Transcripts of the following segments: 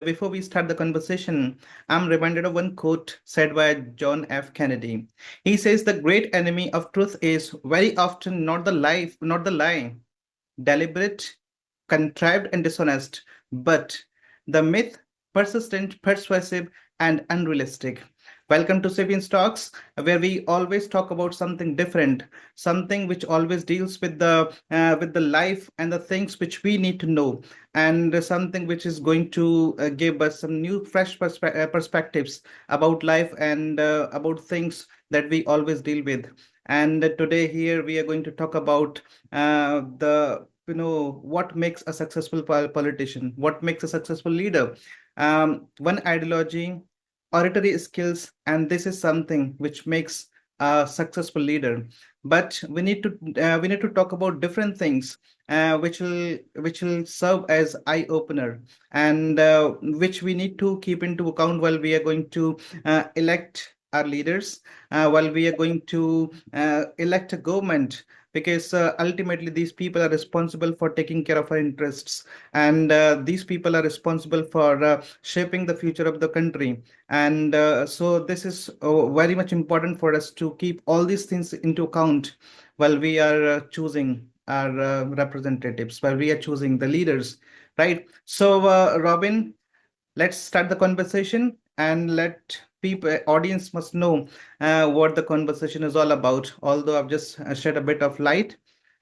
before we start the conversation, I'm reminded of one quote said by John F. Kennedy. He says the great enemy of truth is very often not the lie, deliberate, contrived, and dishonest, but the myth, persistent, persuasive, and unrealistic. Welcome to Sapiens Talks, where we always talk about something different, something which always deals with the life and the things which we need to know, and something which is going to give us some new, fresh perspectives about life and about things that we always deal with. And today here we are going to talk about the what makes a successful politician, what makes a successful leader. One ideology, oratory skills, and this is something which makes a successful leader. But we need to talk about different things which will serve as eye opener, and which we need to keep into account while we are going to elect our leaders, while we are going to elect a government, because ultimately these people are responsible for taking care of our interests, and these people are responsible for shaping the future of the country. And so this is very much important for us to keep all these things into account while we are choosing our representatives, while we are choosing the leaders, right? So Robin, let's start the conversation and let people audience must know what the conversation is all about, although I've just shed a bit of light,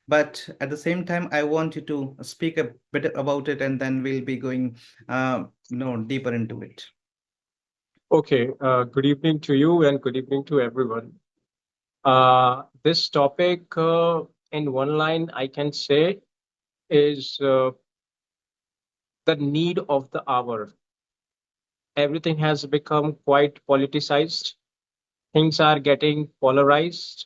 but at the same time I want you to speak a bit about it, and then we'll be going deeper into it. Okay, good evening to you and good evening to everyone. This topic, in one line, I can say, is the need of the hour. Everything has become quite politicized, things are getting polarized,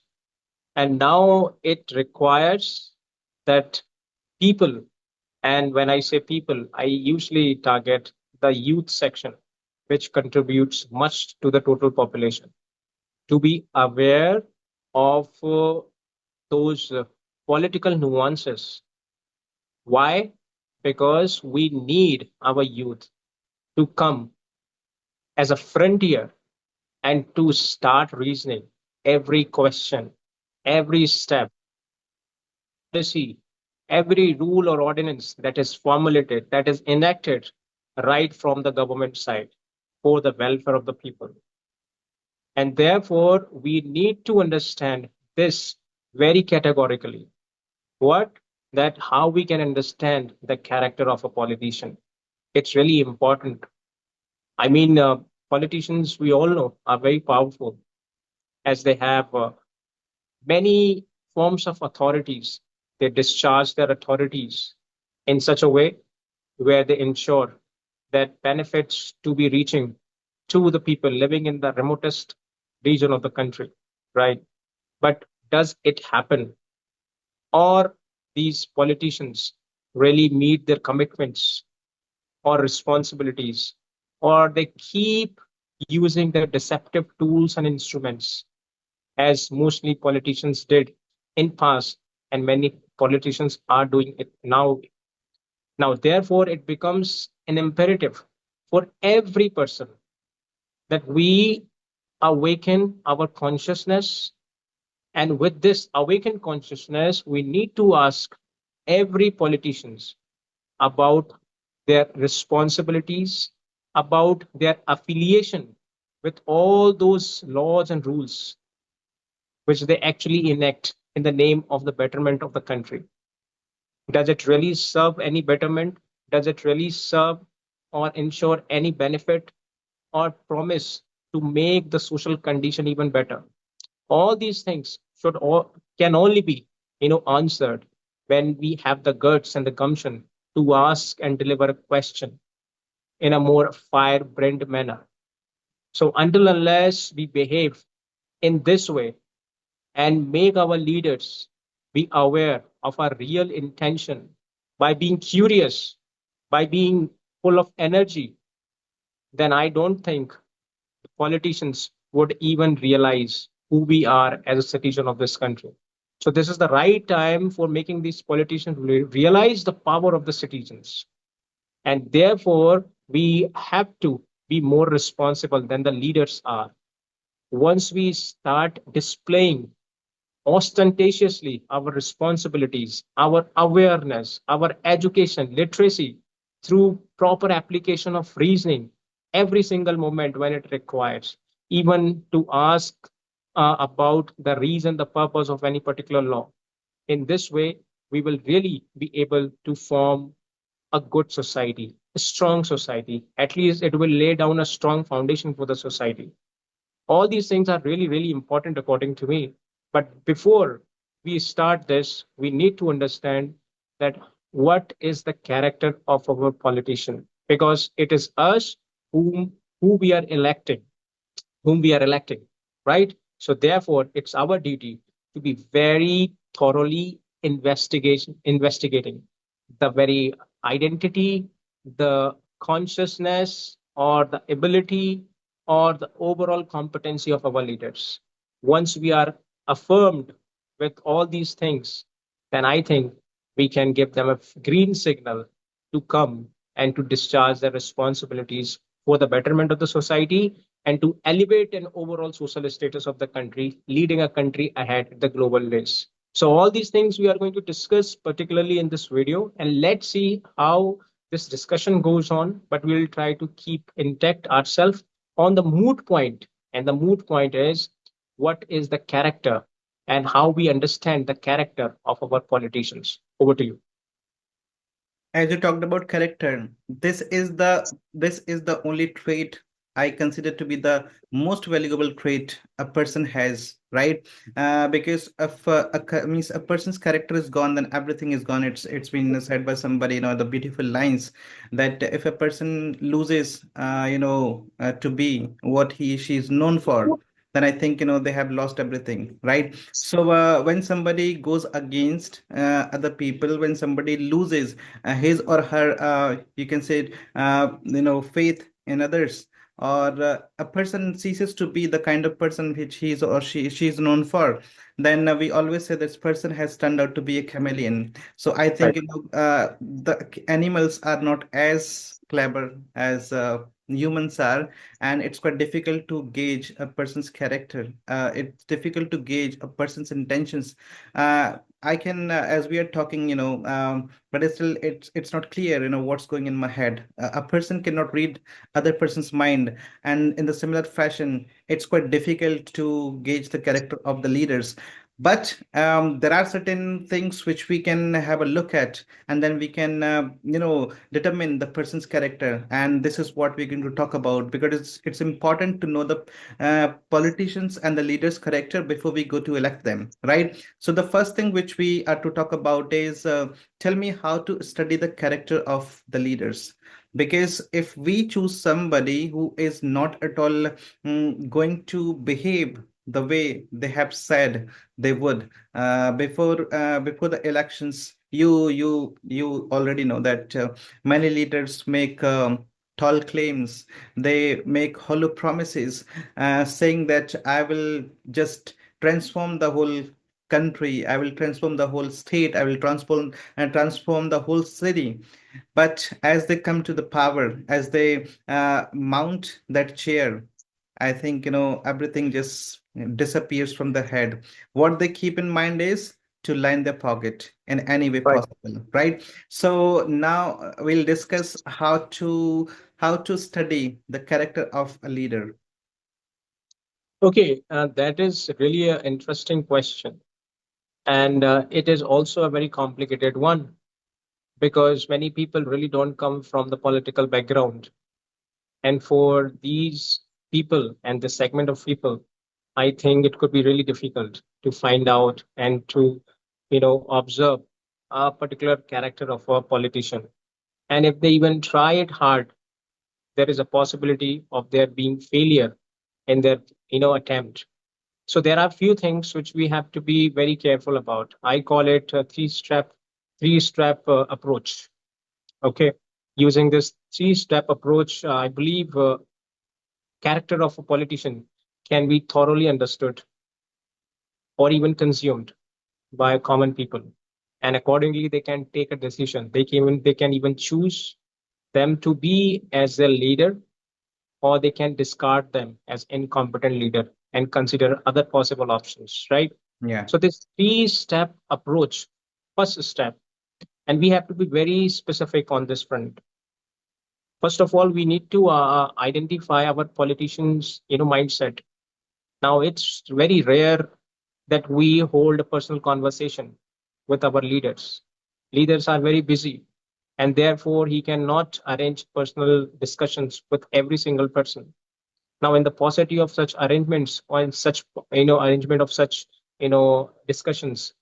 and now it requires that people, and when I say people, I usually target the youth section, which contributes much to the total population, to be aware of those political nuances. Why? Because we need our youth to come as a frontier and to start reasoning every question, every step, policy, every rule or ordinance that is formulated, that is enacted right from the government side for the welfare of the people. And therefore, we need to understand this very categorically. What? That how we can understand the character of a politician. It's really important. I mean, politicians, we all know, are very powerful as they have many forms of authorities. They discharge their authorities in such a way where they ensure that benefits to be reaching to the people living in the remotest region of the country, right? But does it happen? Or these politicians really meet their commitments or responsibilities, or they keep using their deceptive tools and instruments, as mostly politicians did in past, and many politicians are doing it now. Now, therefore, it becomes an imperative for every person that we awaken our consciousness. And with this awakened consciousness, we need to ask every politicians about their responsibilities, about their affiliation with all those laws and rules which they actually enact in the name of the betterment of the country. Does it really serve any betterment? Does it really serve or ensure any benefit or promise to make the social condition even better? All these things can only be answered when we have the guts and the gumption to ask and deliver a question in a more firebrand manner. So until unless we behave in this way and make our leaders be aware of our real intention by being curious, by being full of energy, then I don't think the politicians would even realize who we are as a citizen of this country. So this is the right time for making these politicians realize the power of the citizens. And therefore, we have to be more responsible than the leaders are. Once we start displaying ostentatiously our responsibilities, our awareness, our education, literacy through proper application of reasoning every single moment when it requires, even to ask about the reason, the purpose of any particular law. In this way, we will really be able to form a good society, a strong society. At least it will lay down a strong foundation for the society. All these things are really, really important according to me. But before we start this, we need to understand that what is the character of our politician, because it is us who we are electing, right? So therefore, it's our duty to be very thoroughly investigating the very identity, the consciousness, or the ability, or the overall competency of our leaders. Once we are affirmed with all these things, then I think we can give them a green signal to come and to discharge their responsibilities for the betterment of the society and to elevate an overall social status of the country, leading a country ahead in the global race. So all these things we are going to discuss particularly in this video, and let's see how this discussion goes on, but we'll try to keep intact ourselves on the moot point. And the moot point is what is the character and how we understand the character of our politicians. Over to you. As you talked about character, this is the only trait I consider to be the most valuable trait a person has, right? Because if means a person's character is gone, then everything is gone. It's been said by somebody, the beautiful lines that if a person loses, to be what he she is known for, then I think they have lost everything, right? So when somebody goes against other people, when somebody loses his or her you can say faith in others, or a person ceases to be the kind of person which he is or she is known for, then we always say this person has turned out to be a chameleon. So I think Right. the animals are not as clever as humans are, and it's quite difficult to gauge a person's character. It's difficult to gauge a person's intentions. I can, as we are talking, but it's not clear, what's going in my head. A person cannot read other person's mind, and in the similar fashion, it's quite difficult to gauge the character of the leaders. But there are certain things which we can have a look at, and then we can, determine the person's character. And this is what we're going to talk about, because it's important to know the politicians and the leaders' character before we go to elect them, right? So the first thing which we are to talk about is tell me how to study the character of the leaders. Because if we choose somebody who is not at all going to behave the way they have said they would before the elections, you already know that many leaders make tall claims. They make hollow promises, saying that I will just transform the whole country, I will transform the whole state, I will transform the whole city. But as they come to the power, as they mount that chair, I think everything just disappears from their head. What they keep in mind is to line their pocket in any way Right. possible, right? So now we'll discuss how to study the character of a leader. Okay, that is really an interesting question. And it is also a very complicated one because many people really don't come from the political background. And for these people and the segment of people, I think it could be really difficult to find out and to, observe a particular character of a politician. And if they even try it hard, there is a possibility of there being failure in their, attempt. So there are few things which we have to be very careful about. I call it a three-step approach. Okay, using this three-step approach, I believe character of a politician can be thoroughly understood or even consumed by common people, and accordingly they can take a decision. They can even choose them to be as their leader, or they can discard them as incompetent leader and consider other possible options, right? Yeah. So this three-step approach, first step, and we have to be very specific on this front. First of all, we need to identify our politicians, mindset. Now, it's very rare that we hold a personal conversation with our leaders. Leaders are very busy, and therefore he cannot arrange personal discussions with every single person. Now, in the paucity of such arrangements or in such, arrangement of such, discussions,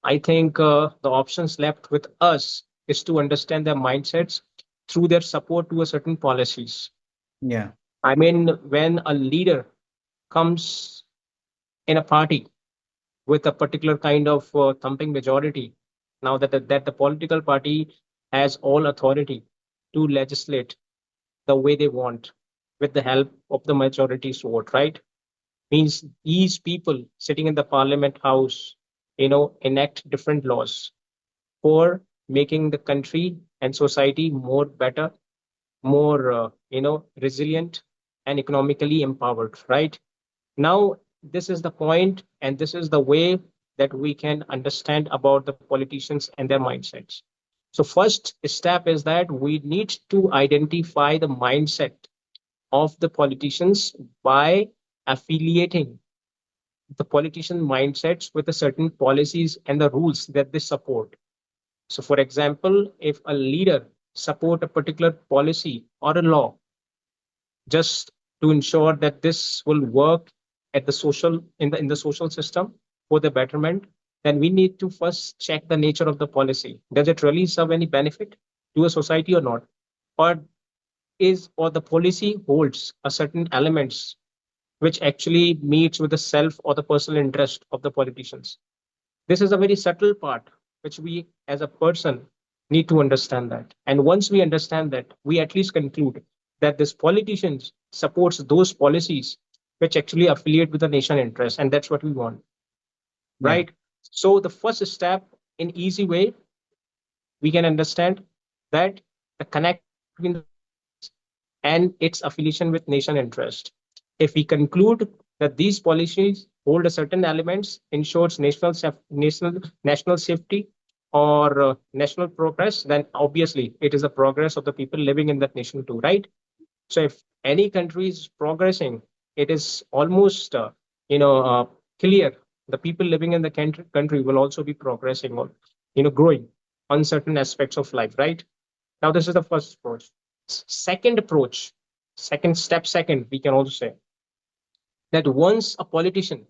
I think the options left with us is to understand their mindsets through their support to a certain policies. Yeah. I mean, when a leader comes in a party with a particular kind of thumping majority, now that the political party has all authority to legislate the way they want with the help of the majority's vote, right? Means these people sitting in the parliament house, enact different laws for making the country and society more better, more resilient and economically empowered, right? Now this is the point, and this is the way that we can understand about the politicians and their mindsets. So first step is that we need to identify the mindset of the politicians by affiliating the politician mindsets with the certain policies and the rules that they support. So for example, if a leader support a particular policy or a law just to ensure that this will work at the social in the social system for the betterment, then we need to first check the nature of the policy. Does it really serve any benefit to a society or not? Or or the policy holds a certain elements which actually meets with the self or the personal interest of the politicians? This is a very subtle part which we as a person need to understand that. And once we understand that, we at least conclude that this politicians supports those policies which actually affiliate with the nation interest. And that's what we want, Yeah. right? So the first step in easy way, we can understand that the connection between the policies and its affiliation with nation interest. If we conclude that these policies hold a certain elements, ensures national safety or national progress, then obviously it is the progress of the people living in that nation too, right? So if any country is progressing, it is almost you know uh, clear the people living in the country will also be progressing or growing on certain aspects of life, right? Now this is the first approach. Second approach, second, we can also say that once a politician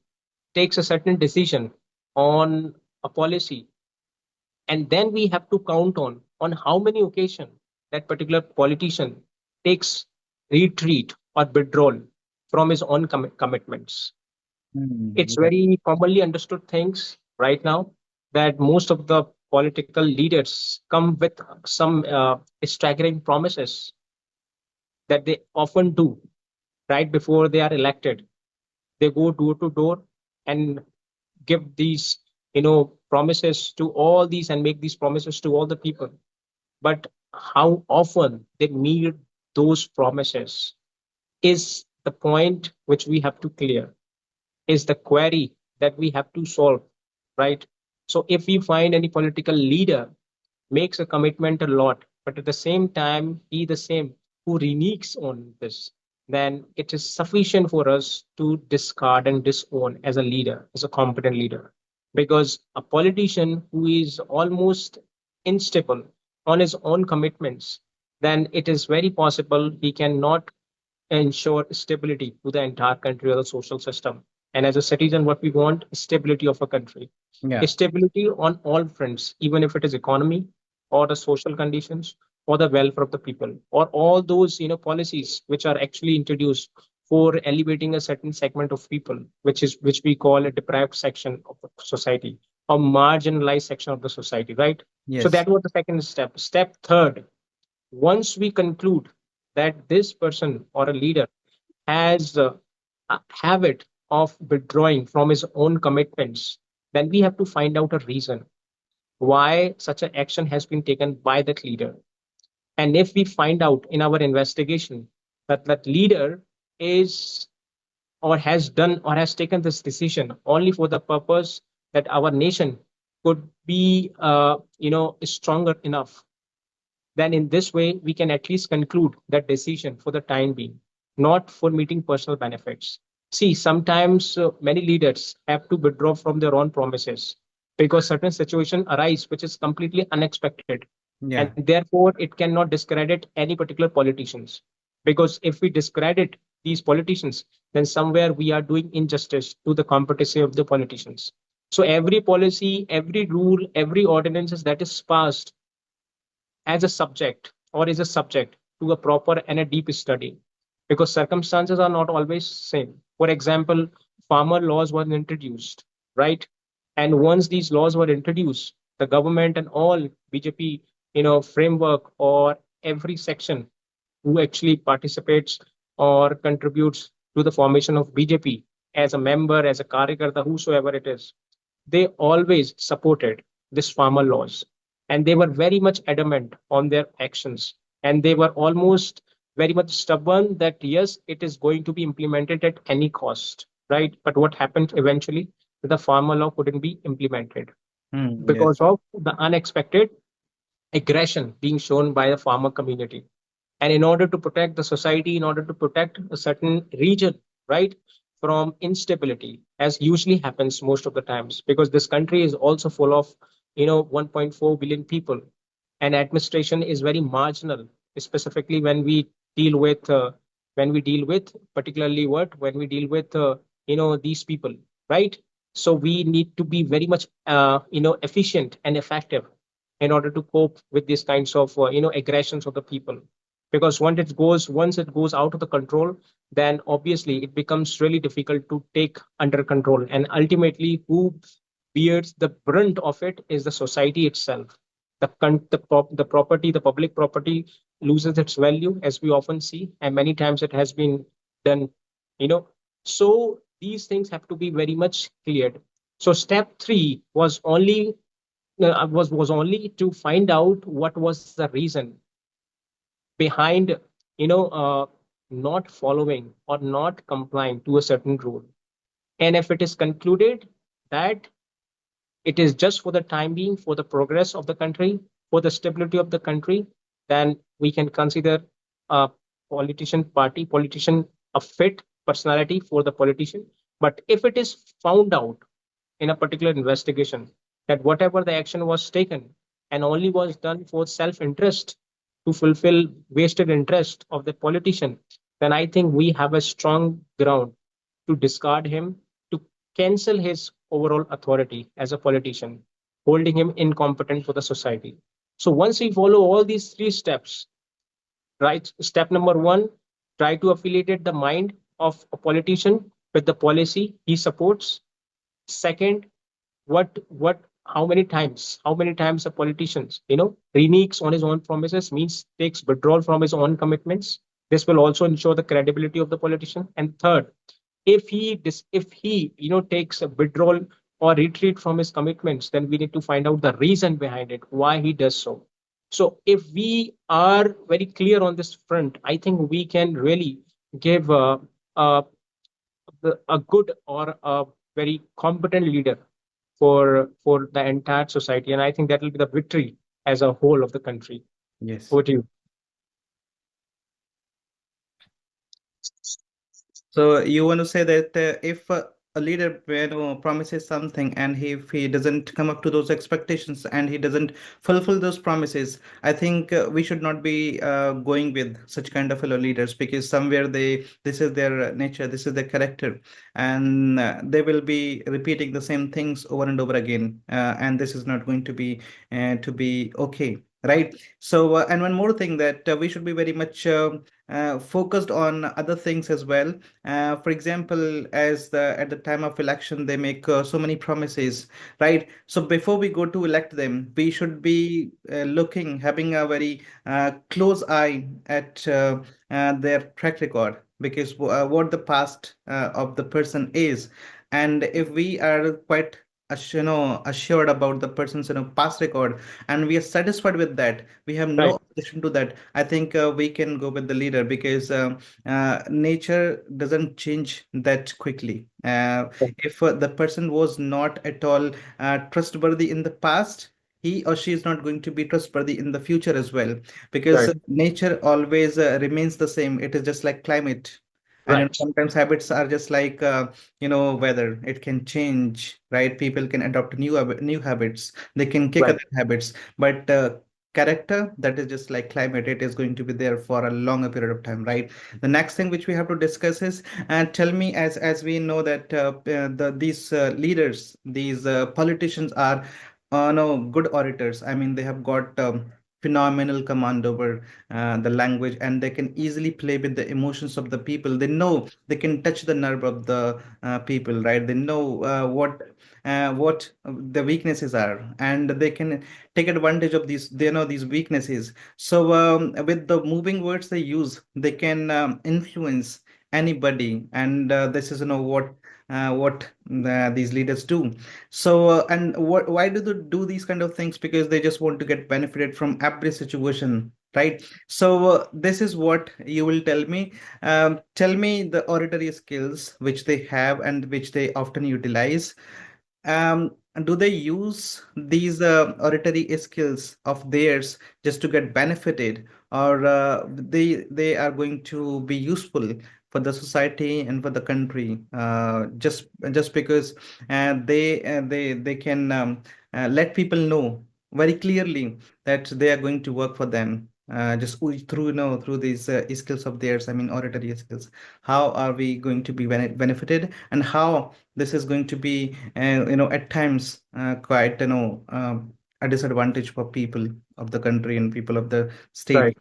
takes a certain decision on a policy, and then we have to count on how many occasions that particular politician takes retreat or withdrawal from his own commitments. It's Yeah. very commonly understood things right now that most of the political leaders come with some staggering promises that they often do right before they are elected. They go door to door and give these promises to all these and make these promises to all the people, but how often they meet those promises is the point which we have to clear, is the query that we have to solve, right? So if we find any political leader makes a commitment a lot, but at the same time he the same who reneges on this, then it is sufficient for us to discard and disown as a leader, as a competent leader. Because a politician who is almost unstable on his own commitments, then it is very possible he cannot ensure stability to the entire country or the social system. And as a citizen, what we want is stability of a country, Yeah. stability on all fronts, even if it is economy or the social conditions or the welfare of the people or all those policies which are actually introduced for elevating a certain segment of people, which we call a deprived section of the society, a marginalized section of the society, right? So Yes. that was the second step. Step third, once we conclude that this person or a leader has a habit of withdrawing from his own commitments, then we have to find out a reason why such an action has been taken by that leader. And if we find out in our investigation that that leader is or has done or has taken this decision only for the purpose that our nation could be stronger enough, then in this way we can at least conclude that decision for the time being, not for meeting personal benefits. See, sometimes many leaders have to withdraw from their own promises because certain situation arise which is completely unexpected, and Yeah. therefore it cannot discredit any particular politicians, because if we discredit these politicians, then somewhere we are doing injustice to the competency of the politicians. So every policy, every rule, every ordinances that is passed as a subject or is a subject to a proper and a deep study, because circumstances are not always same. For example, farmer laws were introduced, right? And once these laws were introduced, the government and all BJP framework or every section who actually participates or contributes to the formation of BJP as a member, as a karyakarta, whosoever it is, they always supported this farmer laws, and they were very much adamant on their actions, and they were almost very much stubborn that yes, it is going to be implemented at any cost, right? But what happened eventually, the farmer law couldn't be implemented Hmm. because Yes. of the unexpected aggression being shown by the farmer community. And in order to protect the society, in order to protect a certain region, right, from instability, as usually happens most of the times, because this country is also full of 1.4 billion people, and administration is very marginal, specifically when we deal with particularly what when we deal with these people, right? So we need to be very much efficient and effective in order to cope with these kinds of aggressions of the people, because once it goes out of the control, then obviously it becomes really difficult to take under control, and ultimately who bears the brunt of it is the society itself. The property, the public property, loses its value, as we often see, and many times it has been done. You know, so these things have to be very much cleared. So step three was only to find out what was the reason behind you know uh, not following or not complying to a certain rule. And if it is concluded that it is just for the time being, for the progress of the country, for the stability of the country, then we can consider a politician a fit personality for the politician. But if it is found out in a particular investigation that whatever the action was taken and only was done for self interest, to fulfill wasted interest of the politician, then I think we have a strong ground to discard him, to cancel his overall authority as a politician, holding him incompetent for the society. So once we follow all these three steps, right? Step number one, try to affiliate the mind of a politician with the policy he supports. Second, what how many times a politician reneges on his own promises, means takes withdrawal from his own commitments. This will also ensure the credibility of the politician. And third, if he takes a withdrawal or retreat from his commitments, then we need to find out the reason behind it, why he does so. So if we are very clear on this front, I think we can really give a, a good or a very competent leader for the entire society, and I think that will be the victory as a whole of the country. Yes. Over to you. So you want to say that if a leader promises something and if he doesn't come up to those expectations and he doesn't fulfill those promises, I think we should not be going with such kind of fellow leaders, because somewhere this is their nature, this is their character, and they will be repeating the same things over and over again, and this is not going to be okay. Right. So, and one more thing, that we should be very much focused on other things as well. For example, as at the time of election, they make so many promises, right? So before we go to elect them, we should be having a very close eye at their track record, because what the past of the person is, and if we are quite assured about the person's past record, and we are satisfied with that, we have no Right. addition to that, I think we can go with the leader because nature doesn't change that quickly. If the person was not at all trustworthy in the past, he or she is not going to be trustworthy in the future as well, because Right, nature always remains the same. It is just like climate. And right, sometimes habits are just like weather. It can change, right? People can adopt new habits. They can kick right, other habits, but character, that is just like climate. It is going to be there for a longer period of time, right? The next thing which we have to discuss is, and tell me, as we know that these leaders, these politicians are no good orators. I mean, they have got phenomenal command over the language, and they can easily play with the emotions of the people. They know, they can touch the nerve of the people, right? They know what the weaknesses are, and they can take advantage of these, they know these weaknesses. So with the moving words they use, they can influence anybody. And this is what these leaders do. So and why do they do these kind of things? Because they just want to get benefited from every situation, right? So this is what you will tell me. Tell me the oratory skills which they have and which they often utilize. um, do they use these oratory skills of theirs just to get benefited, or they are going to be useful for the society and for the country, just because they can let people know very clearly that they are going to work for them, through through these skills of theirs, I mean oratory skills. How are we going to be benefited, and how this is going to be at times quite a disadvantage for people of the country and people of the state. right.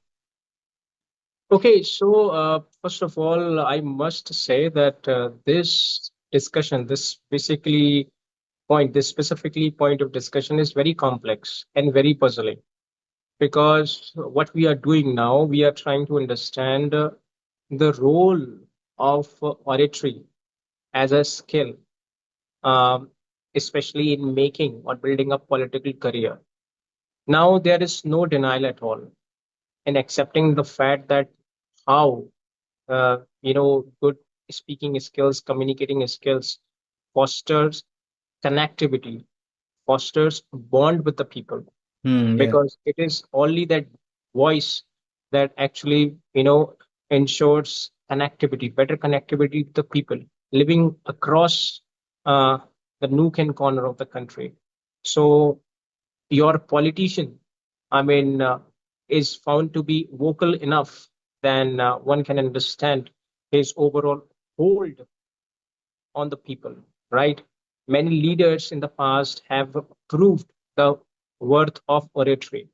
Okay, so first of all, I must say that this discussion, this specifically point of discussion is very complex and very puzzling because what we are doing now, we are trying to understand the role of oratory as a skill, um, especially in making or building a political career. Now, there is no denial at all in accepting the fact that how good speaking skills, communicating skills fosters connectivity, fosters bond with the people, Yes. because it is only that voice that actually ensures connectivity, better connectivity to the people living across uh, the nook and corner of the country. So your politician, I mean, is found to be vocal enough, then one can understand his overall hold on the people, right? Many leaders in the past have proved the worth of oratory,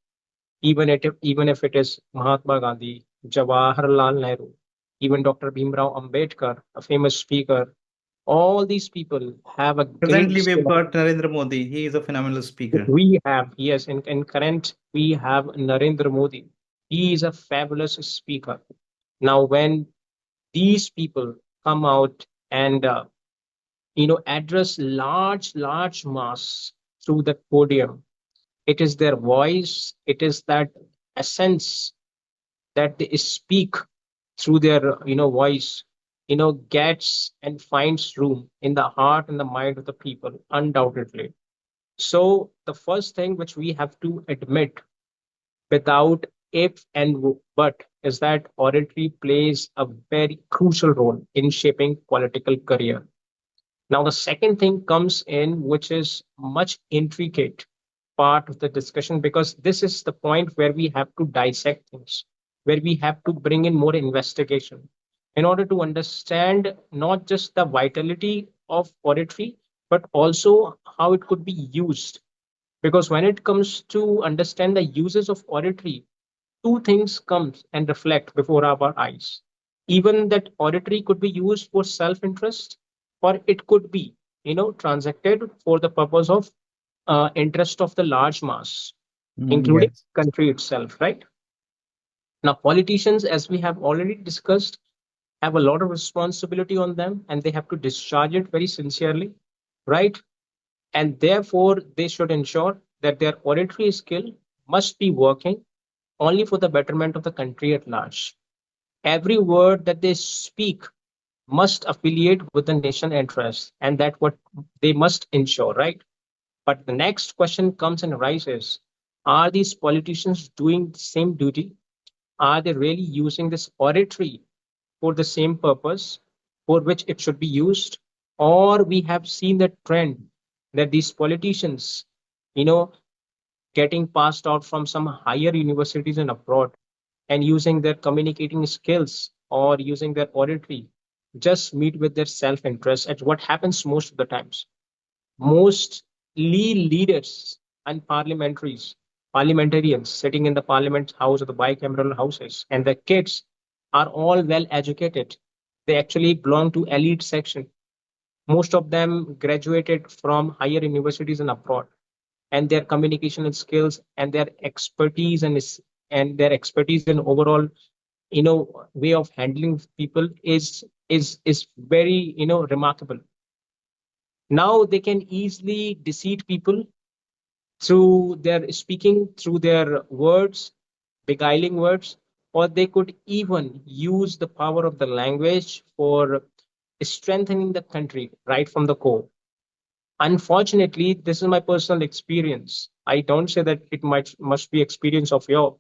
even if it is Mahatma Gandhi, Jawaharlal Nehru, even Dr. Bhimrao Ambedkar, a famous speaker. All these people have a great Presently we've skill. got Narendra Modi. He is a phenomenal speaker. We have, yes, in current, we have Narendra Modi. He is a fabulous speaker. Now, when these people come out and address large mass through the podium, it is their voice, it is that essence that they speak through their voice, gets and finds room in the heart and the mind of the people, undoubtedly. So the first thing which we have to admit without if and but is that oratory plays a very crucial role in shaping political career. Now the second thing comes in, which is much intricate part of the discussion, because this is the point where we have to dissect things, where we have to bring in more investigation in order to understand not just the vitality of oratory, but also how it could be used. Because when it comes to understand the uses of oratory, two things come and reflect before our eyes. Even that oratory could be used for self-interest, or it could be, transacted for the purpose of interest of the large mass, including Yes. country itself, right? Now, politicians, as we have already discussed, have a lot of responsibility on them, and they have to discharge it very sincerely, right? And therefore, they should ensure that their oratory skill must be working only for the betterment of the country at large. Every word that they speak must affiliate with the nation interest, and that what they must ensure, right? But the next question comes and arises: are these politicians doing the same duty? Are they really using this oratory for the same purpose for which it should be used? Or we have seen the trend that these politicians, you know, getting passed out from some higher universities and abroad and using their communicating skills or using their oratory just meet with their self-interest at what happens most of the times. Most leaders and parliamentarians sitting in the parliament house or the bicameral houses and their kids are all well educated. They actually belong to elite section. Most of them graduated from higher universities and abroad, and their communication skills and their expertise and their expertise in overall way of handling people is very remarkable. Now they can easily deceive people through their speaking, through their words, beguiling words, or they could even use the power of the language for strengthening the country right from the core. Unfortunately, this is my personal experience. I don't say that it might must be experience of yours.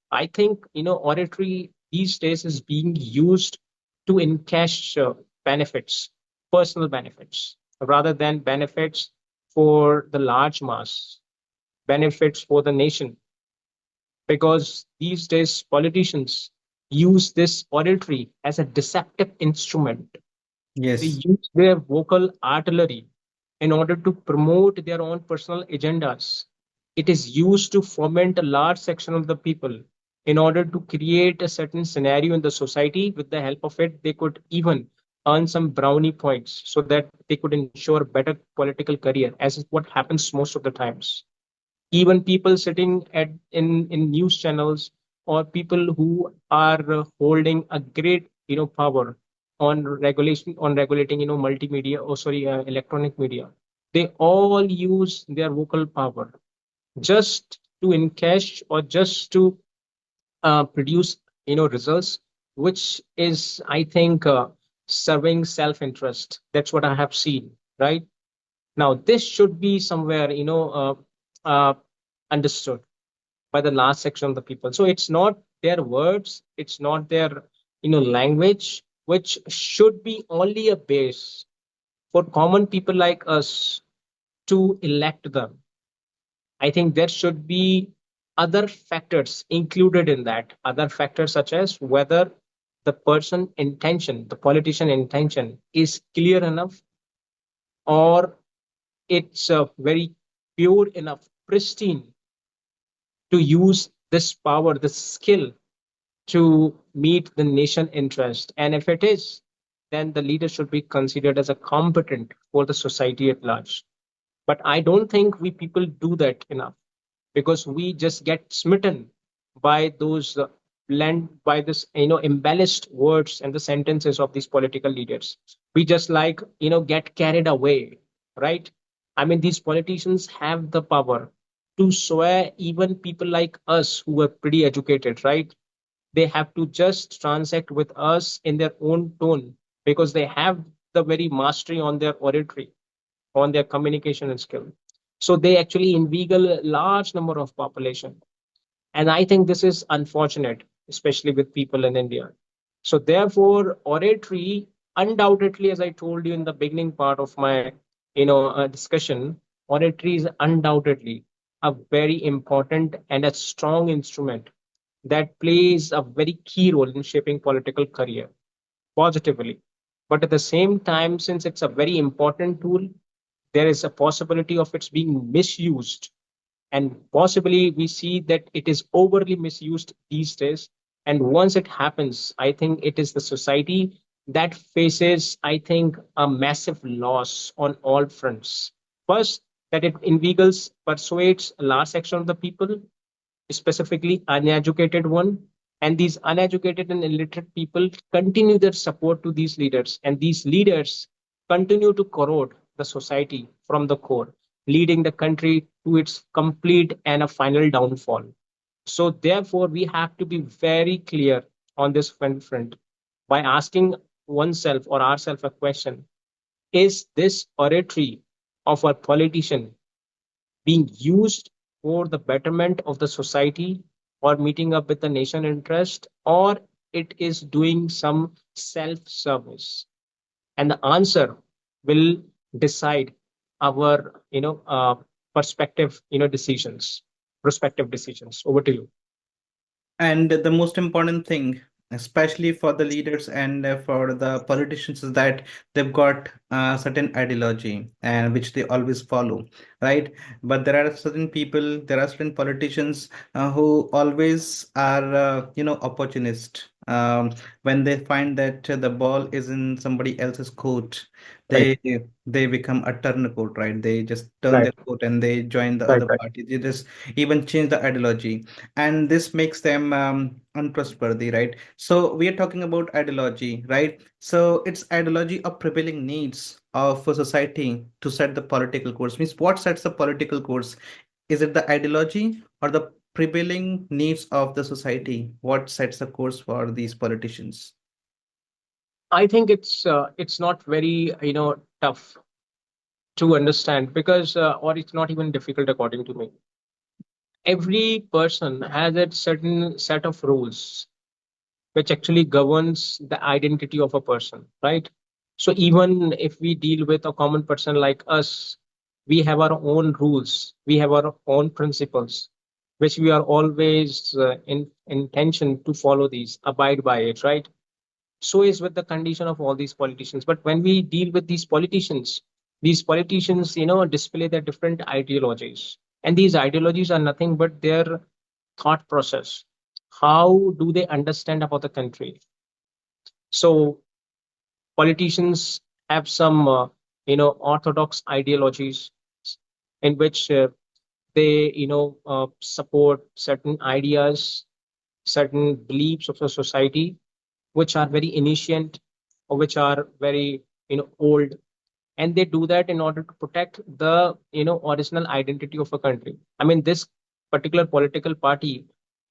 I think oratory these days is being used to encash benefits, personal benefits, rather than benefits for the large mass, benefits for the nation. Because these days politicians use this oratory as a deceptive instrument. They Yes. use their vocal artillery in order to promote their own personal agendas. It is used to foment a large section of the people in order to create a certain scenario in the society. With the help of it, they could even earn some brownie points so that they could ensure a better political career, as is what happens most of the times. Even people sitting in news channels or people who are holding a great power on regulating multimedia, or sorry, electronic media, they all use their vocal power just to encash or just to produce results, which is, I think, serving self-interest. That's what I have seen, right? Now this should be somewhere understood by the last section of the people. So it's not their words, it's not their language, which should be only a base for common people like us to elect them. I think there should be other factors included in that, other factors such as whether the person intention, the politician intention is clear enough, or it's very pure enough, pristine, to use this power, this skill to meet the nation interest. And if it is, then the leader should be considered as a competent for the society at large. But I don't think we people do that enough, because we just get smitten by those blend by this embellished words and the sentences of these political leaders. We just like get carried away, right? I mean, these politicians have the power to swear even people like us who are pretty educated, right? They have to just transact with us in their own tone, because they have the very mastery on their oratory, on their communication and skill. So they actually inveigle a large number of population. And I think this is unfortunate, especially with people in India. So therefore, oratory, undoubtedly, as I told you in the beginning part of my discussion, oratory is undoubtedly a very important and a strong instrument that plays a very key role in shaping political career positively. But at the same time, since it's a very important tool, there is a possibility of its being misused, and possibly we see that it is overly misused these days. And once it happens, I think it is the society that faces, I think, a massive loss on all fronts. First, that it inveigles, persuades a large section of the people, specifically uneducated one, and these uneducated and illiterate people continue their support to these leaders, and these leaders continue to corrode the society from the core, leading the country to its complete and a final downfall. So therefore, we have to be very clear on this front by asking oneself or ourselves a question: is this oratory of a politician being used for the betterment of the society or meeting up with the nation interest, or it is doing some self-service? And the answer will decide our perspective decisions, prospective decisions. Over to you. And the most important thing, especially for the leaders and for the politicians, is that they've got certain ideology and which they always follow, right? But there are certain people, there are certain politicians who always are, opportunist. When they find that the ball is in somebody else's court, Right, they they become a turncoat, right? They just turn right, their coat and they join the right, other right. party. They just even change the ideology, and this makes them untrustworthy, right? So we are talking about ideology, right? So it's ideology of prevailing needs of a society to set the political course. Means what sets the political course? Is it the ideology or the prevailing needs of the society? What sets the course for these politicians? I think it's not very tough to understand because or it's not even difficult according to me. Every person has a certain set of rules which actually governs the identity of a person, right? So even if we deal with a common person like us, we have our own rules, we have our own principles, which we are always in intention to follow these, abide by it, right? So is with the condition of all these politicians. But when we deal with these politicians display their different ideologies, and these ideologies are nothing but their thought process. How do they understand about the country? So politicians have some orthodox ideologies in which they support certain ideas, certain beliefs of the society, which are very ancient or which are very old, and they do that in order to protect the original identity of a country. I mean, this particular political party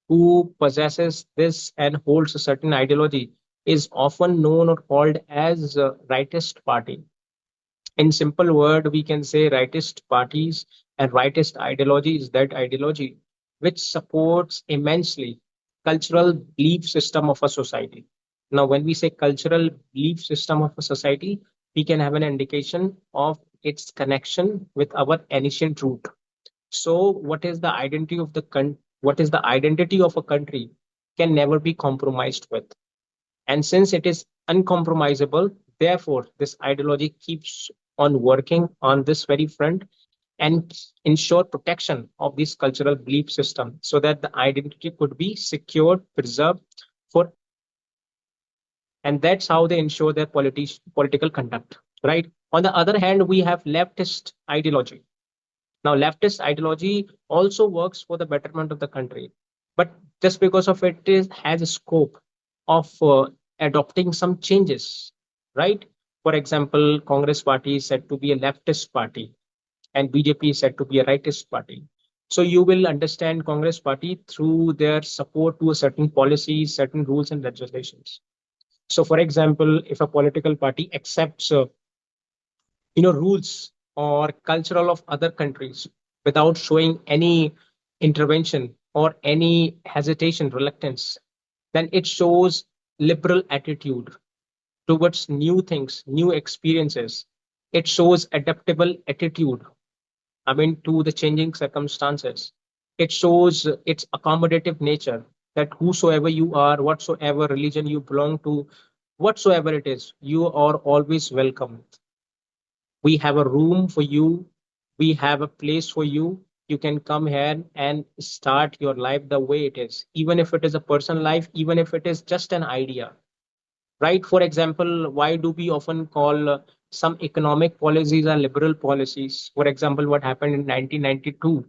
who possesses this and holds a certain ideology is often known or called as a rightist party. In simple word, we can say rightist parties and rightist ideology is that ideology which supports immensely cultural belief system of a society. Now, when we say cultural belief system of a society, we can have an indication of its connection with our ancient root. So, what is the identity of a country can never be compromised with. And since it is uncompromisable, therefore, this ideology keeps on working on this very front and ensure protection of this cultural belief system so that the identity could be secured, preserved for, and that's how they ensure their political conduct, right? On the other hand, we have leftist ideology. Now, leftist ideology also works for the betterment of the country, but just because of it is has a scope of adopting some changes, right? For example, Congress party is said to be a leftist party, and BJP is said to be a rightist party. So you will understand Congress party through their support to a certain policies, certain rules and legislations. So, for example, if a political party accepts rules or cultural of other countries without showing any intervention or any hesitation, reluctance, then it shows liberal attitude towards new things, new experiences. It shows adaptable attitude, I mean, to the changing circumstances. It shows its accommodative nature, that whosoever you are, whatsoever religion you belong to, whatsoever it is, you are always welcome. We have a room for you, we have a place for you. You can come here and start your life the way it is, even if it is a personal life, even if it is just an idea, right? For example, why do we often call some economic policies are liberal policies? For example, what happened in 1992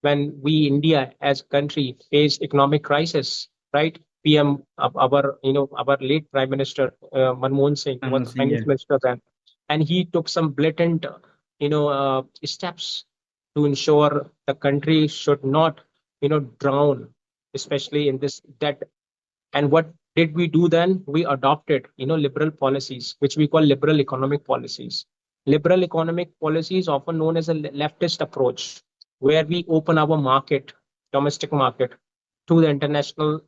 when we India as a country faced economic crisis, right? PM, our our late Prime Minister Manmohan Singh was I'm the saying, finance yeah. minister then, and he took some blatant steps to ensure the country should not drown. especially in this debt. And what did we do then? We adopted, liberal policies, which we call liberal economic policies. Liberal economic policies, often known as a leftist approach, where we open our market, domestic market, to the international,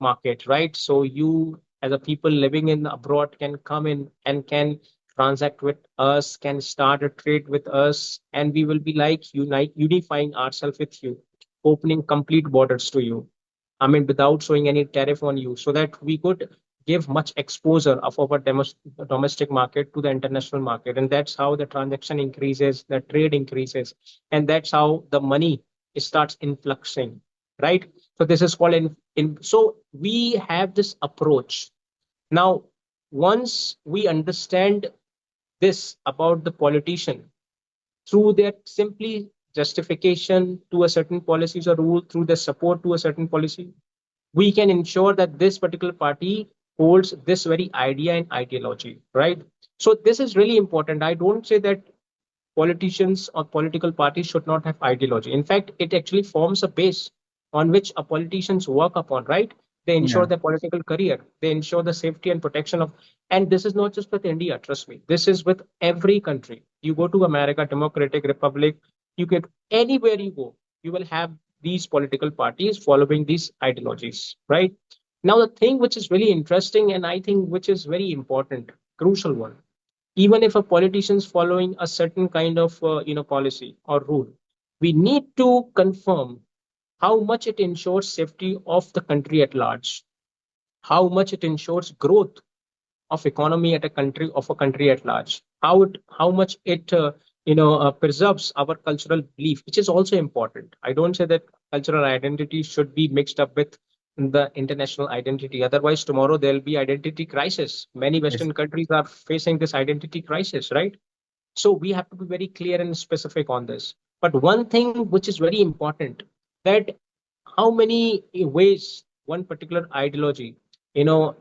market, right? So you, as a people living in abroad, can come in and can transact with us, can start a trade with us, and we will be like unifying ourselves with you, opening complete borders to you. I mean, without showing any tariff on you, so that we could give much exposure of our domestic market to the international market. And that's how the transaction increases, the trade increases, and that's how the money starts influxing, right? So this is called so we have this approach. Now, once we understand this about the politician, through their simply justification to a certain policies or rule, through their support to a certain policy, we can ensure that this particular party holds this very idea and ideology, right? So this is really important. I don't say that politicians or political parties should not have ideology. In fact, it actually forms a base on which a politicians work upon, right? They ensure Yeah. their political career, they ensure the safety and protection of, and this is not just with India, trust me. This is with every country. You go to America, Democratic Republic, you get anywhere you go, you will have these political parties following these ideologies, right? Now, the thing which is really interesting, and I think which is very important, crucial one, even if a politician is following a certain kind of policy or rule, we need to confirm how much it ensures safety of the country at large, how much it ensures growth of economy at a country at large, how much it preserves our cultural belief, which is also important. I don't say that cultural identity should be mixed up with the international identity. Otherwise, tomorrow there'll be identity crisis. Many Yes. Western countries are facing this identity crisis, right? So we have to be very clear and specific on this. But one thing which is very important, that how many ways one particular ideology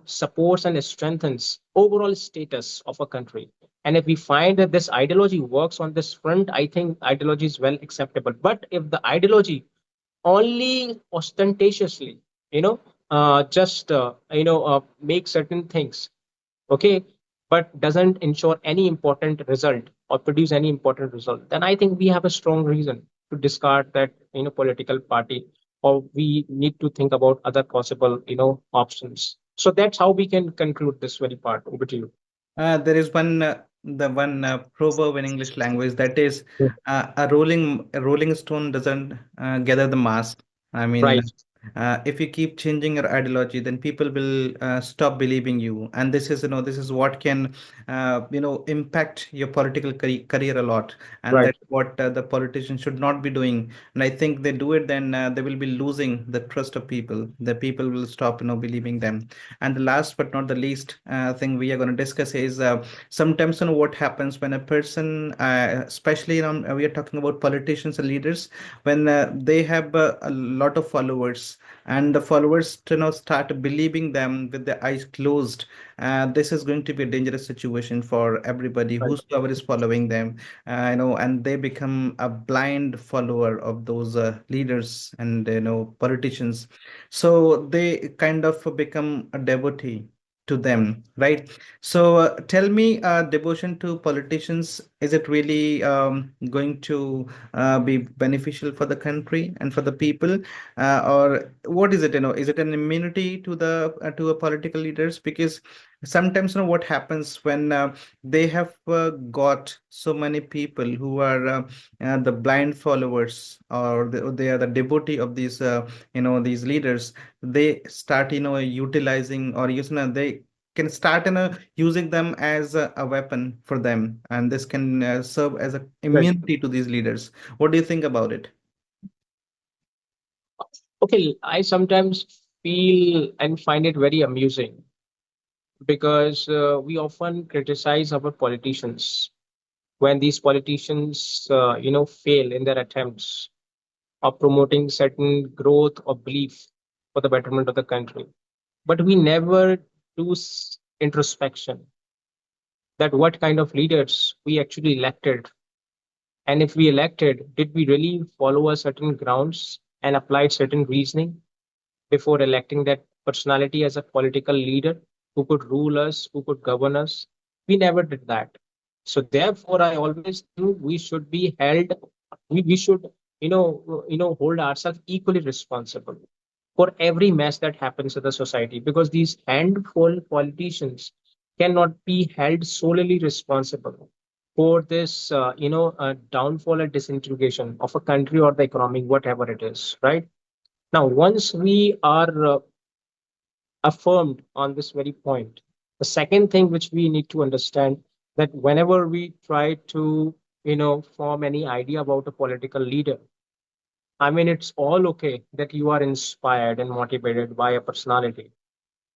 supports and strengthens overall status of a country. And if we find that this ideology works on this front, I think ideology is well acceptable. But if the ideology only ostentatiously just make certain things, okay, but doesn't ensure any important result or produce any important result, then I think we have a strong reason to discard that political party, or we need to think about other possible options. So that's how we can conclude this very part. Over to you. There is the one proverb in English language that is, Yeah. a rolling stone doesn't gather the mass. I mean, Right. if you keep changing your ideology, then people will stop believing you, and this is, this is what can, impact your political career a lot, and Right. that's what the politicians should not be doing. And I think they do it, then they will be losing the trust of people. The people will stop, believing them. And the last but not the least thing we are going to discuss is, sometimes, what happens when a person, especially, we are talking about politicians and leaders, when they have a lot of followers, and the followers, start believing them with their eyes closed. This is going to be a dangerous situation for everybody Right. whosoever is following them, and they become a blind follower of those leaders and, politicians. So they kind of become a devotee to them, right? So tell me, devotion to politicians, is it really going to be beneficial for the country and for the people, or what is it? Is it an immunity to the to a political leaders? Because sometimes, what happens when they have got so many people who are the blind followers, or they are the devotee of these these leaders. They start utilizing, or they can start using them as a weapon for them, and this can serve as a Right. immunity to these leaders. What do you think about it? Okay, I sometimes feel and find it very amusing because we often criticize our politicians when these politicians fail in their attempts of promoting certain growth or belief for the betterment of the country. But we never do introspection, that what kind of leaders we actually elected, and if we elected, did we really follow a certain grounds? and applied certain reasoning before electing that personality as a political leader who could rule us, who could govern us. We never did that. So therefore, I always think we should be held. We should, hold ourselves equally responsible for every mess that happens in the society, because these handful politicians cannot be held solely responsible for this, downfall and disintegration of a country or the economy, whatever it is, right? Now, once we are affirmed on this very point, the second thing which we need to understand, that whenever we try to, form any idea about a political leader, I mean, it's all okay that you are inspired and motivated by a personality,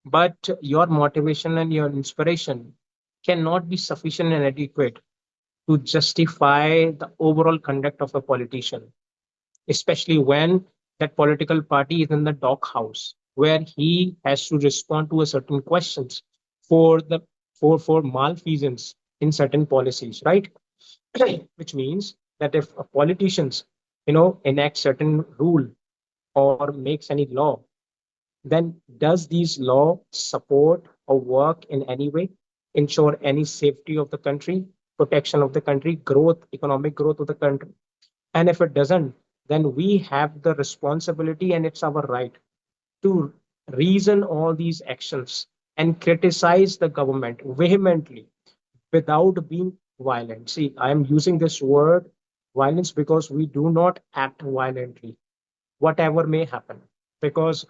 but your motivation and your inspiration cannot be sufficient and adequate to justify the overall conduct of a politician, especially when that political party is in the doghouse where he has to respond to a certain questions for the for malfeasance in certain policies, right? Which means that if a politicians, enact certain rule or makes any law, then does these law support or work in any way, ensure any safety of the country, protection of the country, growth, economic growth of the country? And if it doesn't, then we have the responsibility and it's our right to reason all these actions and criticize the government vehemently without being violent. See, I am using this word violence because we do not act violently, whatever may happen, because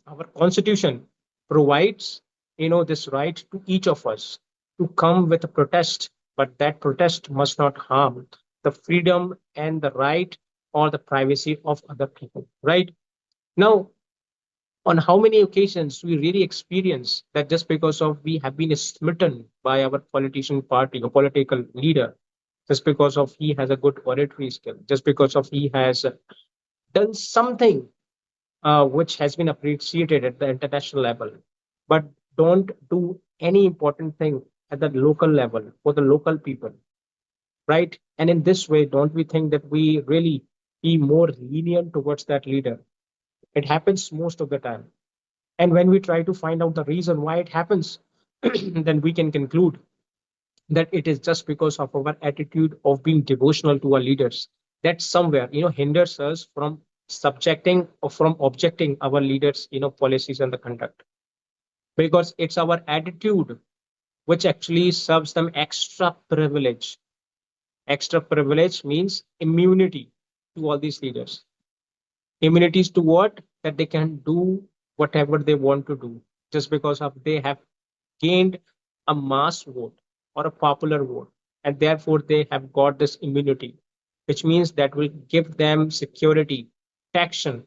our constitution provides, this right to each of us to come with a protest, but that protest must not harm the freedom and the right or the privacy of other people, right? Now, on how many occasions we really experience that just because of we have been smitten by our politician party or political leader, just because of he has a good oratory skill, just because of he has done something which has been appreciated at the international level, but don't do any important thing at the local level for the local people, right? And in this way, don't we think that we really be more lenient towards that leader? It happens most of the time. And when we try to find out the reason why it happens, then we can conclude that it is just because of our attitude of being devotional to our leaders that somewhere, hinders us from subjecting or from objecting our leaders, policies and the conduct, because it's our attitude which actually serves them extra privilege. Extra privilege means immunity to all these leaders. Immunities to what? That they can do whatever they want to do just because of they have gained a mass vote or a popular vote, and therefore they have got this immunity, which means that will give them security, protection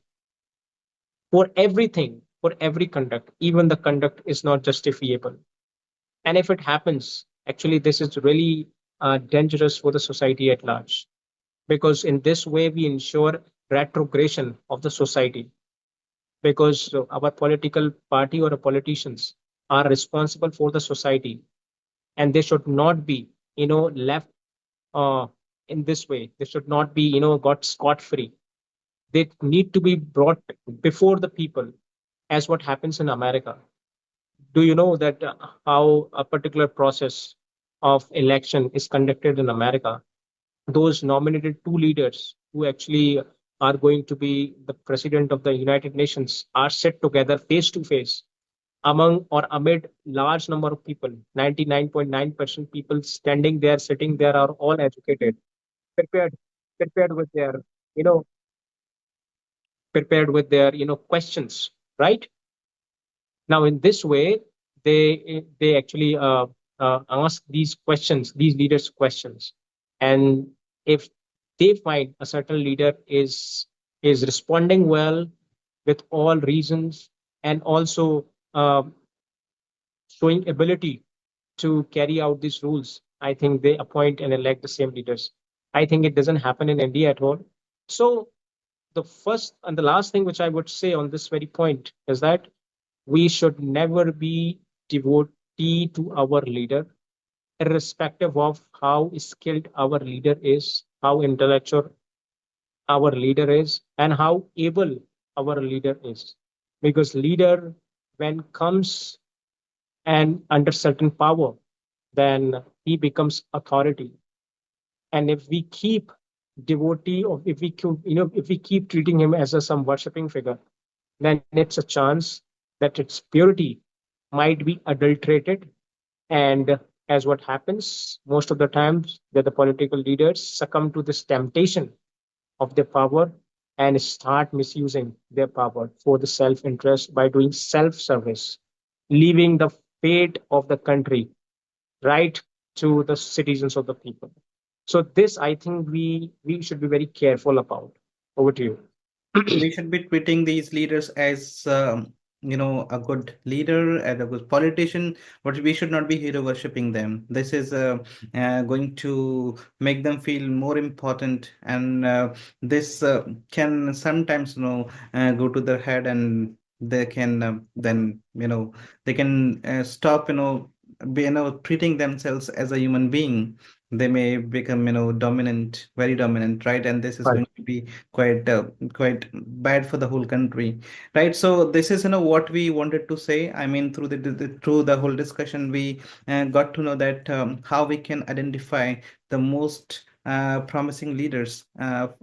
for everything, for every conduct, even the conduct is not justifiable. And if it happens, actually, this is really dangerous for the society at large, because in this way we ensure retrogression of the society, because our political party or politicians are responsible for the society, and they should not be, left uh, in this way. They should not be, got scot free. They need to be brought before the people, as what happens in America. Do you know that how a particular process of election is conducted in America? Those nominated two leaders who actually are going to be the president of the United Nations are set together face to face among or amid large number of people. 99.9% people standing there, sitting there are all educated, prepared, prepared with their, you know, questions, right? Now, in this way, they actually ask these questions, these leaders questions, and if they find a certain leader is responding well with all reasons and also showing ability to carry out these rules, I think they appoint and elect the same leaders. I think it doesn't happen in India at all. So the first and the last thing which I would say on this very point is that we should never be devotee to our leader, irrespective of how skilled our leader is, how intellectual, our leader is and how able our leader is. Because leader, when comes and under certain power, then he becomes authority. And if we keep devotee, or if we keep, if we keep treating him as a some worshipping figure, then it's a chance that its purity might be adulterated. And as what happens most of the times, that the political leaders succumb to this temptation of their power and start misusing their power for the self interest by doing self service, leaving the fate of the country right to the citizens of the people. So this, I think, we should be very careful about. Over to you. We should be treating these leaders as a good leader and a good politician, but we should not be hero worshipping them. This is going to make them feel more important, and this can sometimes go to their head, and they can then they can stop be, treating themselves as a human being. They may become dominant, very dominant, right? And this is Right. going to be quite bad for the whole country, right? So this is what we wanted to say. I mean, through through the whole discussion, we got to know that how we can identify the most promising leaders,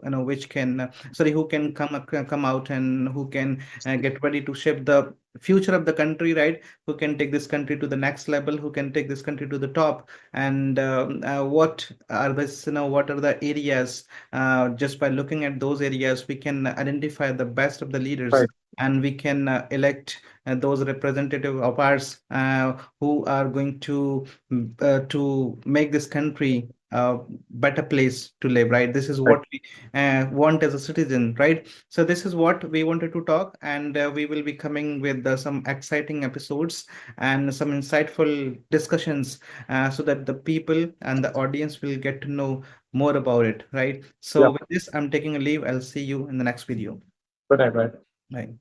which can sorry, who can come out and who can get ready to shape the future of the country, right? Who can take this country to the next level, who can take this country to the top. And what are what are the areas, just by looking at those areas, we can identify the best of the leaders, Right. and we can elect those representative of ours who are going to make this country a better place to live, right? This is Right. what we want as a citizen, right? So this is what we wanted to talk, and we will be coming with some exciting episodes and some insightful discussions, so that the people and the audience will get to know more about it, right? So Yeah. with this, I'm taking a leave. I'll see you in the next video. Right. Right. Bye.